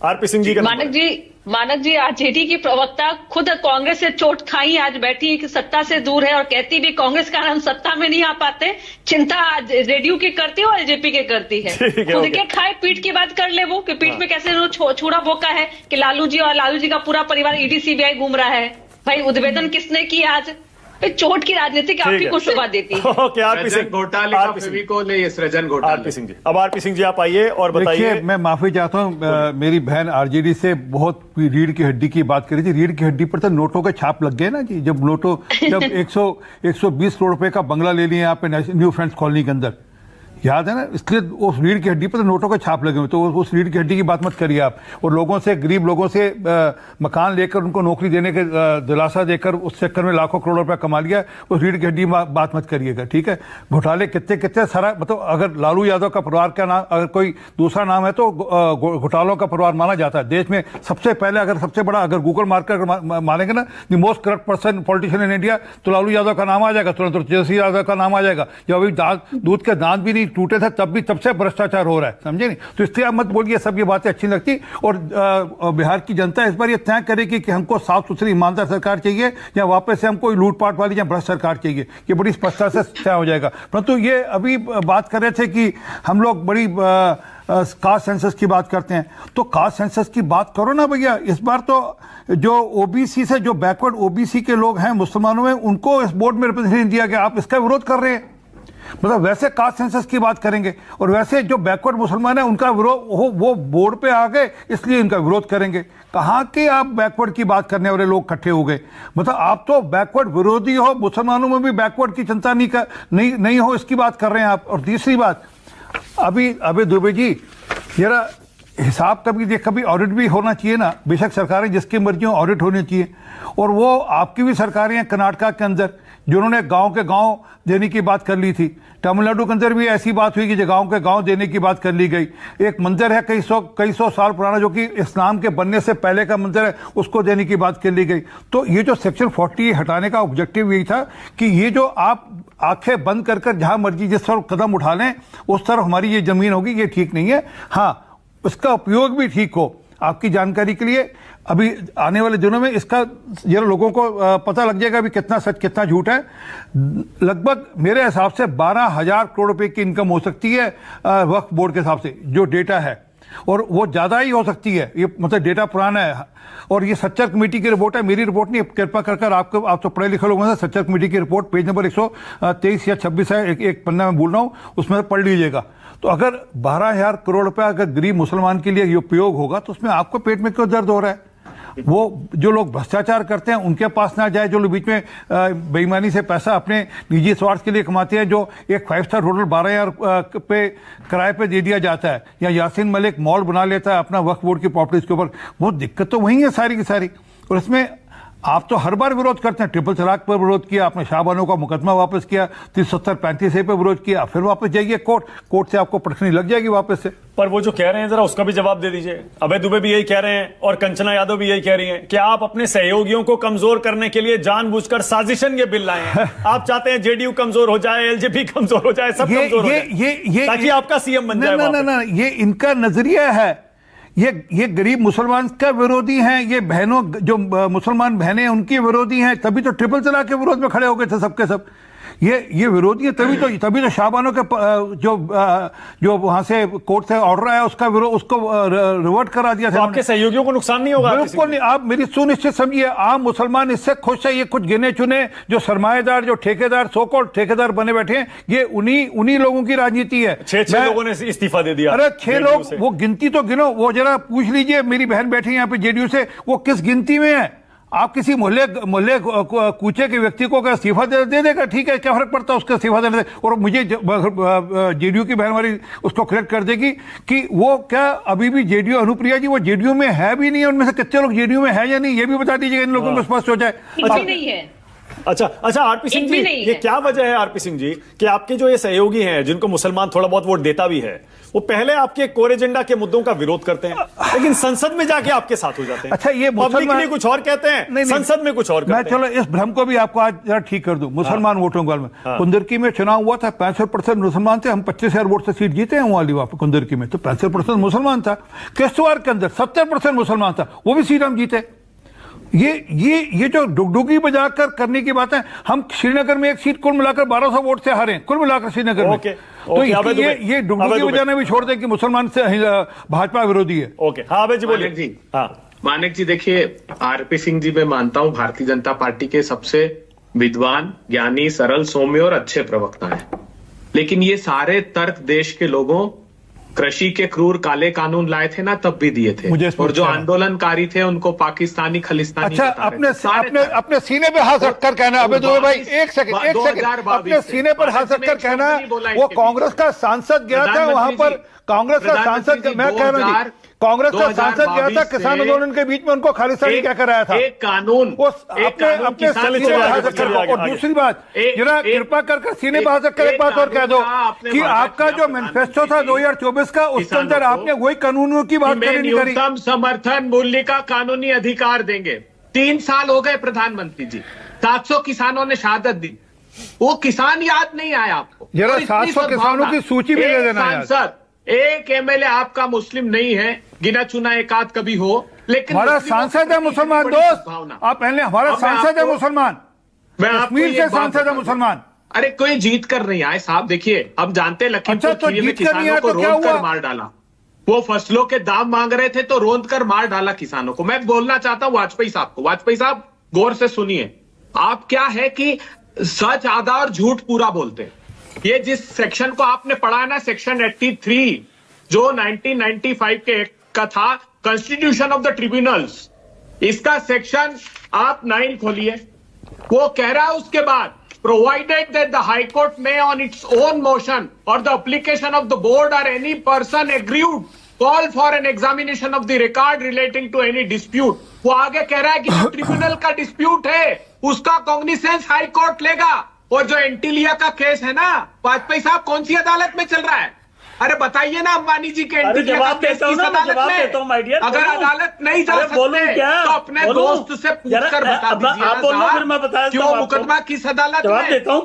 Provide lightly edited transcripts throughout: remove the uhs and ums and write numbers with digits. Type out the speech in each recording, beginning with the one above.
RP Singh ji का मानक जी RJD की प्रवक्ता खुद कांग्रेस से चोट खाई आज बैठी कि सत्ता से दूर है और कहती भी कांग्रेस का हम सत्ता में नहीं आ पाते, चिंता जेडीयू की करती है और एलजेपी की करती है। खुद के खाए पीठ की बात कर ले वो कि पीठ में कैसे छुड़ा बोका है कि लालू जी और लालू जी का पूरा परिवार ईडी सीबीआई घूम रहा है। भाई उद्भेदन किसने किया आज? चोट की राजनीति आप ही को शोभा देती है। ओके, आरपी सिंह घोटाले का फेविकोल है ये सृजन घोटाले। आरपी सिंह जी, अब आरपी सिंह जी आप आइए और बताइए। मैं माफी चाहता हूं, मेरी बहन आरजेडी से बहुत रीढ़ की हड्डी की बात करी थी। रीढ़ की हड्डी पर तो नोटों के छाप लग गए ना जी। जब 120 करोड़ रुपए का बंगला ले लिया यहाँ पे न्यू फ्रेंड्स कॉलोनी के अंदर, याद है ना, इसलिए उस रीढ़ की हड्डी पर तो नोटों के छाप लगे हुए। तो उस रीढ़ की हड्डी की बात मत करिए आप। और लोगों से, गरीब लोगों से मकान लेकर उनको नौकरी देने के दिलासा देकर उस चक्कर में लाखों करोड़ रुपया कमा लिया, उस रीढ़ की हड्डी बात मत करिएगा, ठीक है। घोटाले कितने कितने सारा, मतलब अगर लालू यादव का परिवार का नाम, अगर कोई दूसरा नाम है तो घोटालों का परिवार माना जाता है देश में। सबसे पहले अगर सबसे बड़ा अगर गूगल मार्कर मानेंगे ना, the most corrupt person politician in India, तो लालू यादव का नाम आ जाएगा तुरंत, तेजस्वी यादव का नाम आ जाएगा। जब अभी दूध के दांत भी नहीं टूटे थे तब से भ्रष्टाचार हो रहा है, समझे नहीं। तो इसलिए आप मत बोलिए, सब ये बातें अच्छी लगती। और बिहार की जनता इस बार ये तय करेगी कि हमको साफ सुथरी ईमानदार सरकार चाहिए या वापस से हमको लूटपाट वाली या भ्रष्ट सरकार चाहिए। ये बड़ी स्पष्टता से तय हो जाएगा। परंतु ये अभी बात कर रहे थे कि हम लोग बड़ी कास्ट सेंसस की बात करते हैं, तो कास्ट सेंसस की बात करो ना भैया। इस बार तो जो ओबीसी से, जो बैकवर्ड ओबीसी के लोग हैं मुसलमानों में, उनको इस बोर्ड में रिप्रेजेंटेशन दिया गया। आप इसका विरोध कर रहे हैं। मतलब वैसे कास्ट सेंसस की बात करेंगे और वैसे जो बैकवर्ड मुसलमान है उनका विरोध, वो बोर्ड पे आ गए इसलिए इनका विरोध करेंगे। कहाँ के आप बैकवर्ड की बात करने वाले लोग इकट्ठे हो गए? मतलब आप तो बैकवर्ड विरोधी हो, मुसलमानों में भी बैकवर्ड की चिंता नहीं हो, इसकी बात कर रहे हैं आप। और तीसरी बात, अभी दुबे जी जरा हिसाब कभी ऑडिट भी होना चाहिए ना। बेशक सरकारें जिसकी मर्जी हो, ऑडिट होनी चाहिए। और वो आपकी भी सरकारें हैं कर्नाटका के अंदर जिन्होंने गांव के गांव देने की बात कर ली थी। तमिलनाडु के अंदर भी ऐसी बात हुई कि जो गांव के गांव देने की बात कर ली गई। एक मंदिर है कई सौ साल पुराना जो कि इस्लाम के बनने से पहले का मंदिर है, उसको देने की बात कर ली गई। तो ये जो सेक्शन 40 हटाने का ऑब्जेक्टिव यही था कि ये जो आप आंखें बंद कर जहां मर्जी जिस तरफ कदम उठा लें उस तरफ हमारी ये जमीन होगी, ये ठीक नहीं है। हाँ, उसका उपयोग भी ठीक हो। आपकी जानकारी के लिए अभी आने वाले दिनों में इसका जरा लोगों को पता लग जाएगा अभी कितना सच कितना झूठ है। लगभग मेरे हिसाब से 12,000 करोड़ रुपए की इनकम हो सकती है वक्फ बोर्ड के हिसाब से, जो डेटा है, और वो ज़्यादा ही हो सकती है। ये मतलब डेटा पुराना है और ये सच्चर कमेटी की रिपोर्ट है, मेरी रिपोर्ट नहीं। कृपा कर आप तो पढ़े लिखे लोगों से सच्चर कमेटी की रिपोर्ट पेज नंबर 123 या 26 है, एक पन्ना में बोल रहा हूँ, उसमें पढ़ लीजिएगा। तो अगर 12,000 करोड़ रुपया अगर गरीब मुसलमान के लिए ये उपयोग होगा तो उसमें आपको पेट में क्यों दर्द हो रहा है? वो जो लोग भ्रष्टाचार करते हैं उनके पास ना जाए, जो लोग बीच में बेईमानी से पैसा अपने निजी स्वार्थ के लिए कमाते हैं। जो एक 5 स्टार होटल 12,000 पे किराए पे दे दिया जाता है, या यासीन मलिक मॉल बना लेता है अपना वक्फ बोर्ड की प्रॉपर्टीज के ऊपर, वो दिक्कत तो वही है सारी की सारी। और इसमें आप तो हर बार विरोध करते हैं। ट्रिपल तलाक पर विरोध किया आपने, शाहबानो का मुकदमा वापस किया, 370-35A पे विरोध किया, फिर वापस जाइए कोर्ट से आपको पटखनी लग जाएगी वापस से। पर वो जो कह रहे हैं जरा उसका भी जवाब दे दीजिए। अभय दुबे भी यही कह रहे हैं और कंचना यादव भी यही कह रही हैं कि आप अपने सहयोगियों को कमजोर करने के लिए जानबूझकर साजिशन ये बिल लाए हैं। आप चाहते हैं जेडीयू कमजोर हो जाए, एलजेपी कमजोर हो जाए, सब कमजोर हो जाए ताकि आपका सीएम बन जाए। ना, ये इनका नजरिया है। ये गरीब मुसलमान का विरोधी हैं, ये बहनों जो मुसलमान बहनें हैं उनकी विरोधी हैं, तभी तो ट्रिपल तलाक के विरोध में खड़े हो गए थे सबके सब। ये विरोधी है, तभी तो शाहबानो के जो वहां से कोर्ट से ऑर्डर आया उसका विरोध, उसको रिवर्ट करा दिया था। तो आपके सहयोगियों को नुकसान नहीं होगा? बिल्कुल नहीं। आप मेरी सुनिश्चित समझिए, आम मुसलमान इससे खुश है। ये कुछ गिने चुने जो सरमाएदार, जो ठेकेदार, सो कॉल्ड ठेकेदार बने बैठे हैं, ये उन्हीं लोगों की राजनीति है। 6 लोगों ने इस्तीफा दे दिया। अरे 6 लोग, वो गिनती तो गिनो, वो जरा पूछ लीजिए। मेरी बहन बैठी है यहाँ पे जेडीयू से, वो किस गिनती में है? आप किसी मोहल्ले कूचे के व्यक्ति को अगर इस्तीफा दे देगा, ठीक है, क्या फर्क पड़ता है उसका इस्तीफा देने से? और मुझे जेडीयू की बहन हमारी उसको करेक्ट कर देगी कि वो क्या अभी भी जेडीयू, अनुप्रिया जी वो जेडीयू में है भी नहीं है। उनमें से कितने लोग जेडीयू में है या नहीं, ये भी बता दीजिएगा इन लोगों को स्पष्ट हो जाए। नहीं है अच्छा आरपी सिंह एक भी जी, नहीं ये है। क्या वजह है आरपी सिंह जी कि आपके जो ये सहयोगी हैं जिनको मुसलमान थोड़ा बहुत वोट देता भी है, वो पहले आपके कोर एजेंडा के मुद्दों का विरोध करते हैं, लेकिन संसद में जाके आपके साथ हो जाते हैं। अच्छा, ये पब्लिकली कुछ और कहते हैं, नहीं, संसद में कुछ और मैं कहते हैं। चलो इस भ्रम को भी आपको आज जरा ठीक कर दूं। मुसलमान वोटों के बारे में कुंदरकी में चुनाव हुआ था, 65% मुसलमान थे, हम 25,000 वोट से सीट जीते हैं वहां वहाँ पे कुंदरकी में, तो 65% मुसलमान था। किश्तवाड़ के अंदर 70% मुसलमान था, वो भी सीट हम जीते। ये जो डुगडुगी बजाकर करने की बात है, हम श्रीनगर में एक सीट कुल मिलाकर 1200 वोट से हारे, कुल मिलाकर श्रीनगर में। ओके, तो ओके, अबे दुबे, ये डुगडुगी अबे दुबे। बजाना भी छोड़ दें कि मुसलमान से भाजपा विरोधी है। ओके, हाँ अबे जी बोलिए। मानिक जी, हाँ मानिक जी देखिए, आरपी सिंह जी मैं मानता हूं भारतीय जनता पार्टी के सबसे विद्वान, ज्ञानी, सरल, सौम्य और अच्छे प्रवक्ता हैं, लेकिन ये सारे तर्क देश के लोगों कृषि के क्रूर काले कानून लाए थे ना, तब भी दिए थे। मुझे इसमें और जो अच्छा है। आंदोलनकारी थे उनको पाकिस्तानी खलिस्तानी अच्छा, बता रहे अपने थे। सारे अपने तर्क। अपने सीने पे हाथ रखकर कहना, अबे दुबे भाई एक सेकंड 2022 अपने सीने पर हाथ रखकर कहना, वो कांग्रेस का सांसद गया था वहां पर, कांग्रेस का सांसद, मैं कह रहा हूं कांग्रेस का सांसद गया था किसान आंदोलन के बीच में, उनको खालिस्तानी क्या कराया था। एक कानून, अपने सीने पे हाथ रखकर। और दूसरी बात, जरा कृपा कर सीने पे हाथ रखकर एक बात और कह दो कि आपका जो मैनिफेस्टो था 2024 का, उसके अंदर आपने वही कानूनों की बात करी नहीं करी। न्यूनतम समर्थन मूल्य का कानूनी अधिकार देंगे। 3 साल हो गए प्रधानमंत्री जी, 700 किसानों ने शहादत दी, वो किसान याद नहीं आया आपको? जरा और इतनी 700 किसानों की सूची भी दे देना यार। सांसद, एक एमएलए आपका मुस्लिम नहीं है, गिना चुना एक आध कभी हो, लेकिन हमारा मुस्लिमों के सांसद है प्रति मुसलमान बड़ी दोस्त, सद्भावना। आप पहले हमारा अब मैं सांसद है आपको- मुसलमान, मैं आपको कश्मीर ये से बात सांसद है बता दूं। मुसलमान। अरे कोई जीत कर नहीं आए साहब, देखिए हम जानते हैं लखीमपुर अच्छा, तो खीरी में जीत कर नहीं किसानों आए को तो क्या रोंद कर हुआ? मार डाला। वो फसलों के दाम मांग रहे थे तो रोंद कर मार डाला किसानों को। मैं बोलना चाहता हूं वाजपेयी साहब को, वाजपेयी साहब गौर से सुनिए, आप क्या है कि सच आधा और झूठ पूरा बोलते हैं। ये जिस सेक्शन को आपने पढ़ा है ना, सेक्शन 83 जो 1995 के एक्ट का था, कॉन्स्टिट्यूशन ऑफ द ट्रिब्यूनल्स, इसका सेक्शन आप 9 खोलिए, वो कह रहा है उसके बाद, provided that the High Court may on its own motion or the application of the board or any person aggrieved call for an examination of the record relating to any dispute। वो आगे कह रहा है कि जो tribunal का dispute है उसका कॉग्निसेंस हाई कोर्ट लेगा। और जो एंटीलिया का केस है ना, वाजपेयी साहब कौन सी अदालत में चल रहा है? अरे बताइए ना, अंबानी जी के एंटीलिया का केस किस अदालत में? अगर अदालत नहीं जा सकते तो अपने दोस्त से पूछकर बता दीजिए आप बोलो, फिर मैं बता देता क्यों हूं मुकदमा किस अदालत जवाब में? देता हूं।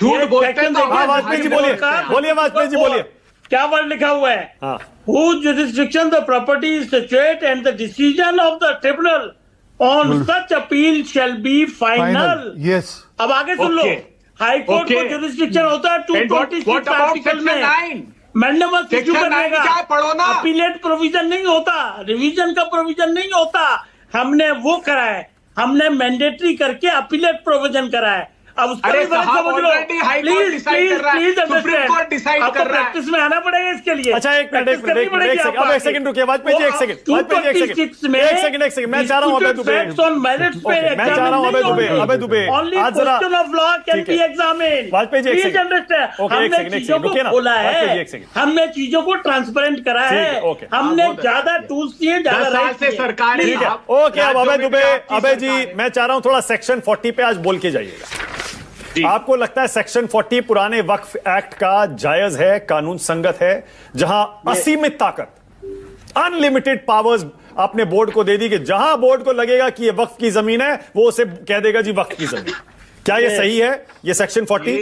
झूठ बोलते हैं तो हाँ वाजपेयी जी बोलिए, बोलिए वाजपेयी जी बोलिए। क्या वर्ड लिखा हुआ है? हाँ। Whose jurisdiction the property is situate and the decision of the tribunal on such appeal shall be final। Yes, अब आगे सुन लो, Okay. हाई कोर्ट को Okay. जुरिस्डिक्शन होता है And what 226 about article section में 9? मैंडेमस इश्यू Section 9 करने क्या है? पढ़ो ना। का अपीलेट प्रोविजन नहीं होता, रिवीजन का प्रोविजन नहीं होता। हमने वो करा है, हमने मैंडेटरी करके अपीलेट प्रोविजन करा है। अब उसका अरे भी फर्क साहब, समझ लो। already High Court please decide please कर रहा है, प्लीज Supreme Court decide आपको कर रहा है। प्रैक्टिस में आना पड़ेगा इसके लिए। अच्छा एक मिनट प्रैक्टिस करनी पड़ेगी अब एक आपको सेकंड रुकिए वाजपेयी जी, एक सेकंड वाजपेयी जी, एक सेकंड एक सेकंड मैं चाह रहा हूं अबे दुबे, मैं मैं चाह रहा हूं अबे दुबे, अबे दुबे आज जरा क्वेश्चन ऑफ लॉ कैन ठीक बी है। एग्जामिन। वाजपेयी जी, एक प्लीज सेकंड। अंडरस्टैंड, ओके, एक हमने सेकंड, एक चीजों सेकंड, को रुकिए ना। खोला वाजपेयी जी, है, एक सेकंड। हमने चीजों को ट्रांसपेरेंट करा ठीक है, है, ओके। हमने बहुत ज्यादा अच्छा। टूल्स दिए, ज्यादा 10 साल राइट से सरकार है। ठीक है, आप- ओके। अब अबे राज्यों में दुबे, भी आपकी अबे जी सरकार है। मैं चाह रहा हूं थोड़ा सेक्शन 40 पे आज बोल के जाइएगा। आपको लगता है सेक्शन 40 पुराने वक्फ एक्ट का जायज है, कानून संगत है, जहां असीमित ताकत, अनलिमिटेड पावर्स आपने बोर्ड को दे दी कि जहां बोर्ड को लगेगा कि ये वक्फ की जमीन है वो उसे कह देगा जी वक्फ की जमीन। क्या ये सही है, ये सेक्शन 40?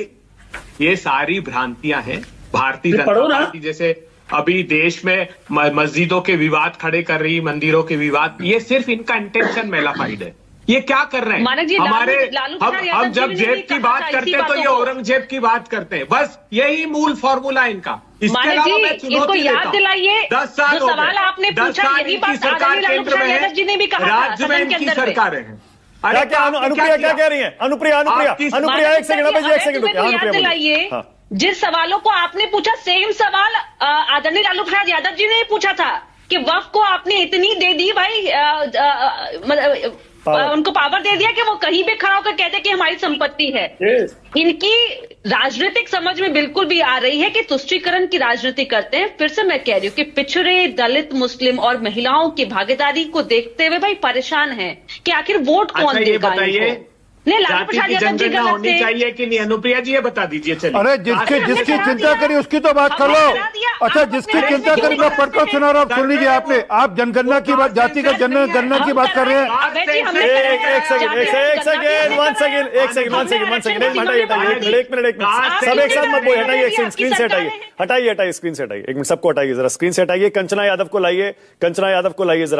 ये सारी भ्रांतियां हैं। भारतीय जनता पढ़ो ना। पार्टी जैसे अभी देश में मस्जिदों के विवाद खड़े कर रही, मंदिरों के विवाद, ये सिर्फ इनका इंटेंशन मेलाफाइड है। ये क्या कर रहे मानक जी, हैं हमारे? लालू हम प्रसाद यादव जब जी ने जेब भी की कहा बात था करते इसी हैं तो ये बातों को। औरंगजेब की बात करते हैं। बस यही मूल फॉर्मूला है इनका। इसके मानक अलावा जी, मैं इसको चुनौती याद देता हूं। दिलाइए, 10 साल जो हो सवाल गए। आपने 10 पूछा, साल यही इनकी बात सरकार आदरणीय लालू केंद्र में प्रसाद है, यादव जी ने भी कहा था राज्य में सदन के इनकी अंदर में। सरकारें हैं। क्या क्या आपने अनुप्रिया क्या कह रही है? अनुप्रिया अनुप्रिया आपकी- अनुप्रिया एक सेकंड, अबे जी एक सेकंड रुकिए। याद अनुप्रिया बोलिए। दिलाइए, हाँ। जिस सवालों को आपने पूछा, सेम सवाल आदरणीय लालू प्रसाद यादव जी ने पूछा था कि वक्फ को आपने इतनी दे दी भाई, उनको पावर दे दिया कि वो कहीं भी खड़ा होकर कहते कि हमारी संपत्ति है। इनकी राजनीतिक समझ में बिल्कुल भी आ रही है कि तुष्टीकरण की राजनीति करते हैं। फिर से मैं कह रही हूँ कि पिछड़े, दलित, मुस्लिम और महिलाओं की भागीदारी को देखते हुए भाई परेशान हैं कि आखिर वोट कौन अच्छा ये देगा बताइए, इनको। नहीं, लालू जाति प्रसाद की यादव जी जनगणना गलत होनी थे। चाहिए कि नहीं? अनुप्रिया जी ये बता दीजिए। चलिए अरे जिसकी हमने जिसकी करा चिंता दिया। करी उसकी तो बात कर हमने लो। करा दिया। अच्छा, आप जिसकी अपने चिंता राज्य करी क्यों मैं नहीं पढ़कर करते सुना रहा हूँ, सुन लीजिए वो आपने। आप जनगणना की बात, जाति का जनगणना की बात कर रहे हैं। अबे जी, हमने एक कराया। एक सेकंड, एक जाति सेकंड, वन सेकंड, एक second, one second, one second, एक मिनट हटाइए, हटाइए, एक मिनट, सब एक साथ मत बोलिए, हटाइए, एक सेकंड, स्क्रीन से हटाइए, हटाइए, हटाइए, स्क्रीन से हटाइए, एक मिनट, सबको हटाइए जरा, स्क्रीन से हटाइए। कंचना यादव को लाइए, कंचना यादव को लाइए जरा।